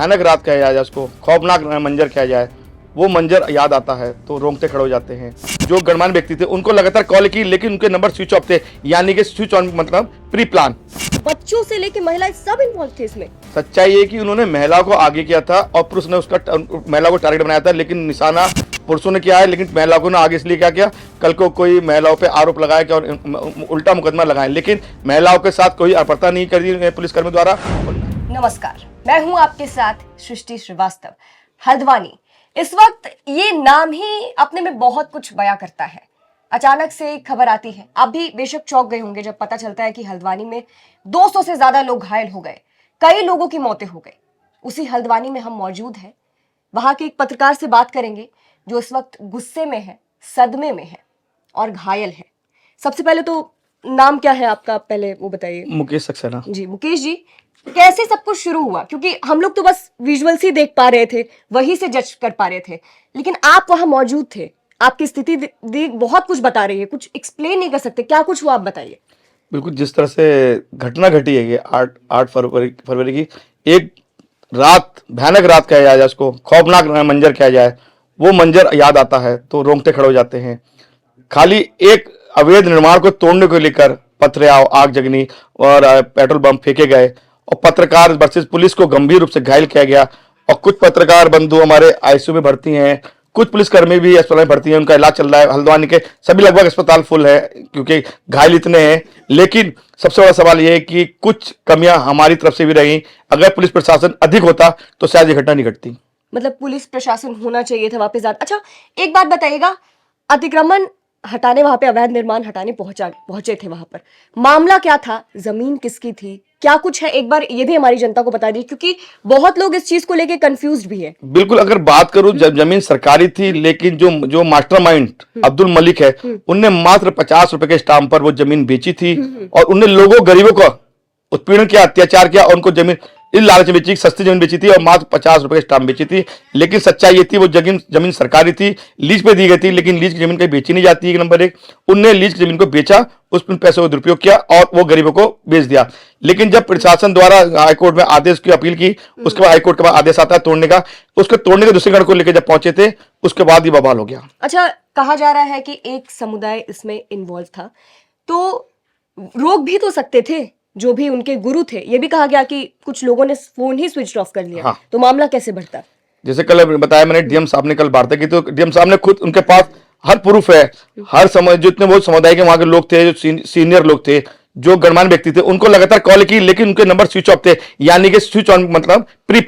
भयानक रात कहा जाए, उसको खौफनाक मंजर कहा जाए, वो मंजर याद आता है तो रोंगटे खड़े हो जाते हैं। जो गणमान्य व्यक्ति थे उनको लगातार कॉल की, लेकिन उनके नंबर स्विच ऑफ थे, यानी कि स्विच ऑन मतलब प्री प्लान। बच्चों से लेके महिलाएं सब इन्वॉल्व थे इसमें। सच्चाई ये कि उन्होंने महिला को आगे किया था और पुरुष ने उसका महिला को टारगेट बनाया था, लेकिन निशाना पुरुषों ने किया है, लेकिन महिला को ने आगे इसलिए क्या किया, कल को कोई महिलाओं पे आरोप लगाया कि और उल्टा मुकदमा लगाए, लेकिन महिलाओं के साथ कोई अर्पणता नहीं करी पुलिसकर्मी द्वारा। नमस्कार, मैं हूं आपके साथ सृष्टि श्रीवास्तव। हल्द्वानी, इस वक्त ये नाम ही अपने में बहुत कुछ बयां करता है। अचानक से खबर आती है, आप भी बेशक चौंक गए होंगे जब पता चलता है कि हल्द्वानी में 200 से ज्यादा लोग घायल हो गए, कई लोगों की मौतें हो गई। उसी हल्द्वानी में हम मौजूद हैं, वहां के एक पत्रकार से बात करेंगे जो इस वक्त गुस्से में है, सदमे में है और घायल है। सबसे पहले तो नाम क्या है आपका, पहले वो बताइए। मुकेश सक्सेना जी मुकेश जी, कैसे सब कुछ शुरू हुआ? क्योंकि हम लोग तो बस विजुअल्स ही देख पा रहे थे, वहीं से जज कर पा रहे थे, लेकिन आप वहां मौजूद थे, आपकी स्थिति बहुत कुछ बता रही है, कुछ एक्सप्लेन नहीं कर सकते, क्या कुछ हुआ आप बताइए। बिल्कुल, जिस तरह से घटना घटी है, 8 फरवरी की एक रात, भयानक रात कहा जाए, उसको खौफनाक मंजर कहा जाए, वो मंजर याद आता है तो रोंगटे खड़े हो जाते हैं। खाली एक अवैध निर्माण को तोड़ने को लेकर पथराव, आग जगनी और पेट्रोल बम फेंके गए और पत्रकार वर्सेस पुलिस को गंभीर रूप से घायल किया गया। और कुछ पत्रकार बंधु हमारे आईसीयू में भर्ती हैं, कुछ पुलिसकर्मी भी अस्पताल में भर्ती हैं, उनका इलाज चल रहा है। हल्द्वानी के सभी लगभग अस्पताल फुल है क्योंकि घायल इतने हैं। लेकिन सबसे बड़ा सवाल यह है कि कुछ कमियां हमारी तरफ से भी रही। अगर पुलिस प्रशासन अधिक होता तो शायद ये घटना नहीं घटती। मतलब पुलिस प्रशासन होना चाहिए था वापस ज्यादा। अच्छा, एक बात बताइएगा, अतिक्रमण हटाने, वहां पे अवैध निर्माण हटाने पहुंचे थे, वहां पर मामला क्या था, जमीन किसकी थी, क्या कुछ है, एक बार ये भी हमारी जनता को बता दी, क्योंकि बहुत लोग इस चीज को लेके कंफ्यूज्ड भी है। बिल्कुल, अगर बात करूं, जमीन सरकारी थी, लेकिन जो मास्टरमाइंड अब्दुल मलिक है, उनने मात्र 50 रुपए के स्टाम्प पर वो जमीन बेची थी और उनने लोगों गरीबों का उत्पीड़न किया, अत्याचार किया और उनको जमीन इस लालच में बेची, सस्ती जमीन बेची थी और मात्र 50 रुपए के स्टाम्प बेची थी। लेकिन सच्चाई ये थी, वो जमीन सरकारी थी, लीज पे दी गई थी, लेकिन लीज की जमीन कहीं बेची नहीं जाती। एक नंबर एक, उनने लीज की जमीन को बेचा, उस पैसों का दुरुपयोग किया और वो गरीबों को बेच दिया। लेकिन जब प्रशासन द्वारा हाईकोर्ट में आदेश की अपील की, उसके बाद हाईकोर्ट के बाद आदेश आता है तोड़ने का, उसके तोड़ने के दूसरे गण को लेकर जब पहुंचे थे, उसके बाद ही बवाल हो गया। अच्छा, कहा जा रहा है कि एक समुदाय इसमें इन्वॉल्व था, तो रोक भी तो सकते थे जो भी उनके गुरु थे। ये भी कहा गया कि कुछ लोगों ने फोन ही स्विच ऑफ कर लिया। हाँ। तो मामला कैसे बढ़ता? जैसे कल बताया मैंने, डीएम साहब ने कल वार्ता की, तो डीएम साहब ने खुद, उनके पास हर प्रूफ है, हर समय जितने वो समुदाय के वहां के लोग थे, जो सीनियर लोग थे, जो गणमान्य व्यक्ति थे, उनको लगातार कॉल की, लेकिन उनके नंबर स्विच ऑफ थे, यानी कि स्विच ऑन मतलब प्री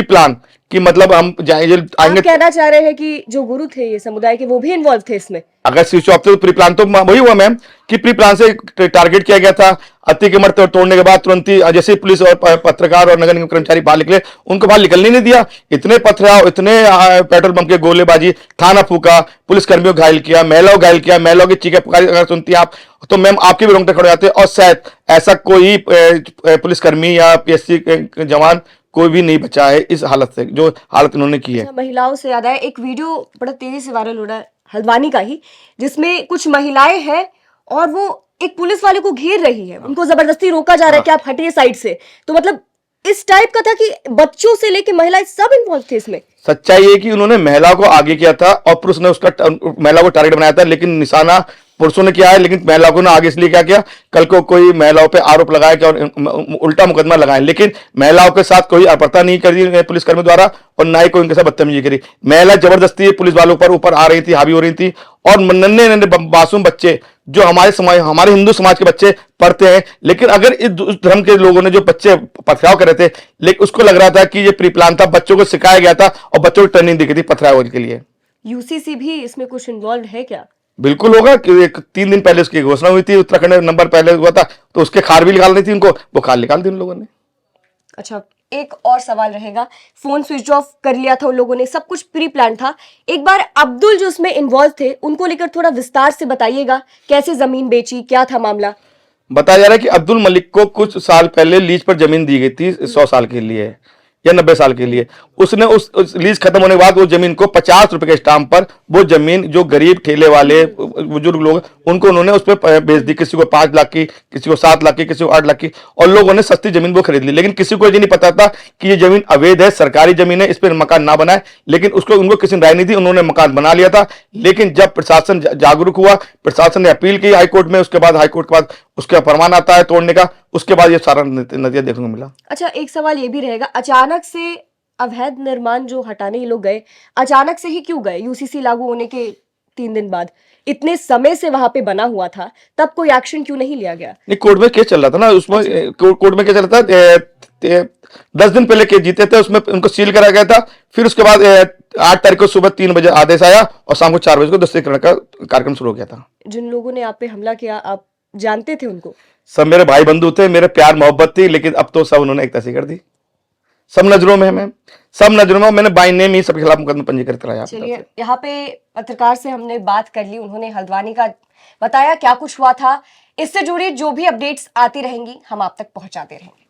प्लान कि मतलब हम आएंगे। आप कहना चाह रहे हैं कि जो गुरु थे ये समुदाय के, वो भी इन्वॉल्व थे इसमें? अगर स्विच ऑफ थे तो प्री प्लान तो वही हुआ मैम कि प्री प्लान से टारगेट किया गया था। अतिक्रमण तोड़ने के बाद तुरंत ही जैसे पुलिस और पत्रकार और नगर निगम कर्मचारी बाहर निकले, उनको बाहर निकलने नहीं दिया। इतने पथराव, इतने पेट्रोल बम के गोलेबाजी, थाना फूका, पुलिसकर्मियों को घायल किया, महिलाओं को घायल किया, महिलाओं की चीखें पुकारी अगर सुनती आप तो मैम आपके भी रोंगटे खड़े जाते। और शायद ऐसा कोई पुलिसकर्मी या पीएससी जवान कोई भी नहीं बचा है इस हालत से, जो हालत उन्होंने की है। महिलाओं से याद आया, एक वीडियो बड़ा तेजी से वायरल हो रहा है हल्द्वानी का ही, जिसमें कुछ महिलाएं हैं और वो एक पुलिस वाले को घेर रही है, उनको जबरदस्ती रोका जा रहा है कि आप हटिए साइड से। तो मतलब इस टाइप का था कि बच्चों से लेके महिलाएं सब इन्वॉल्व थे इसमें। सच्चाई ये कि उन्होंने महिला को आगे किया था और पुरुष ने उसका महिला को टारगेट बनाया था, लेकिन निशाना पुरुषों ने किया है, लेकिन महिला को ने आगे इसलिए क्या किया, कल को कोई महिलाओं पे आरोप लगाया कि और उल्टा मुकदमा लगाए, लेकिन महिलाओं के साथ कोई अर्पणता नहीं करी पुलिसकर्मी द्वारा और ना ही कोई उनके साथ बदतमीजी करी। महिला जबरदस्ती पुलिस वालों पर ऊपर आ रही थी, हावी हो रही थी और नन्हे नन्हे मासूम बच्चे जो हमारे हिंदू समाज के बच्चे पढ़ते हैं, लेकिन अगर इस धर्म के लोगों ने जो बच्चे पथराव कर रहे थे, लेकिन उसको लग रहा था कि ये प्री प्लान था, बच्चों को सिखाया गया था और बच्चों को ट्रेनिंग दी गई थी पथराव के लिए। यूसीसी भी इसमें कुछ इन्वॉल्व है क्या? बिल्कुल होगा कि 3 दिन पहले उसकी घोषणा हुई थी, उत्तराखंड में नंबर पहले हुआ था, तो उसके खार भी निकालनी थी उनको, वो खार निकाल दी उन लोगों ने। अच्छा, एक और सवाल रहेगा, फोन स्विच ऑफ कर लिया था उन लोगों ने, सब कुछ प्री प्लान था। एक बार अब्दुल जो उसमें इन्वॉल्व थे उनको लेकर थोड़ा विस्तार से बताइएगा, कैसे जमीन बेची, क्या था मामला? बताया जा रहा है कि अब्दुल मलिक को कुछ साल पहले लीज पर जमीन दी गई थी 100 साल के लिए, या 90 साल के लिए। उसने उस लीज खत्म होने के बाद वो जमीन को 50 रुपए के स्टाम्प पर, वो जमीन जो गरीब ठेले वाले बुजुर्ग लोग उनको उन्होंने उस पर बेच दी, किसी को 5 लाख की, किसी को 7 लाख की, किसी को 8 लाख की, और लोगों ने सस्ती जमीन वो खरीद ली। लेकिन किसी को ये नहीं पता था कि ये जमीन अवैध है, सरकारी जमीन है, इस पर मकान ना बनाए। लेकिन उसको उनको किसी ने राय नहीं दी, उन्होंने मकान बना लिया था। लेकिन जब प्रशासन जागरूक हुआ, प्रशासन ने अपील की हाईकोर्ट में, उसके बाद हाईकोर्ट के बाद उसका फरमान आता है तोड़ने का, उसके बाद ये सारा नतीजा देखने को मिला। अच्छा, एक सवाल ये भी रहेगा, अचानक से अवैध निर्माण जो हटाने ये लोग गए, अचानक से ही क्यों गए? यूसीसी लागू होने के 3 दिन बाद, इतने समय से वहां पे बना हुआ था, तब कोई एक्शन क्यों नहीं लिया गया? नहीं, कोर्ट में केस चल रहा था ना, उसमें कोर्ट में केस चल रहा था। 10 दिन पहले केस जीते थे, उसमें उनको सील करा गया था। फिर उसके बाद 8 तारीख को सुबह 3 बजे आदेश आया और शाम को 4 बजे को दस्तखत का कार्यक्रम शुरू हो गया था। जिन लोगों ने आप पे हमला किया, आप जानते थे उनको? सब मेरे भाई बंधु थे, मेरे प्यार मोहब्बत थी, लेकिन अब तो सब उन्होंने एक तैसी कर दी। सब नजरों में है मैम, सब नजरों में। मैंने बाय नेम ही सबके खिलाफ मुकदमा पंजीकृत कराया। चलिए, यहाँ पे पत्रकार से हमने बात कर ली, उन्होंने हल्द्वानी का बताया क्या कुछ हुआ था। इससे जुड़ी जो भी अपडेट्स आती रहेंगी हम आप तक पहुंचाते रहेंगे।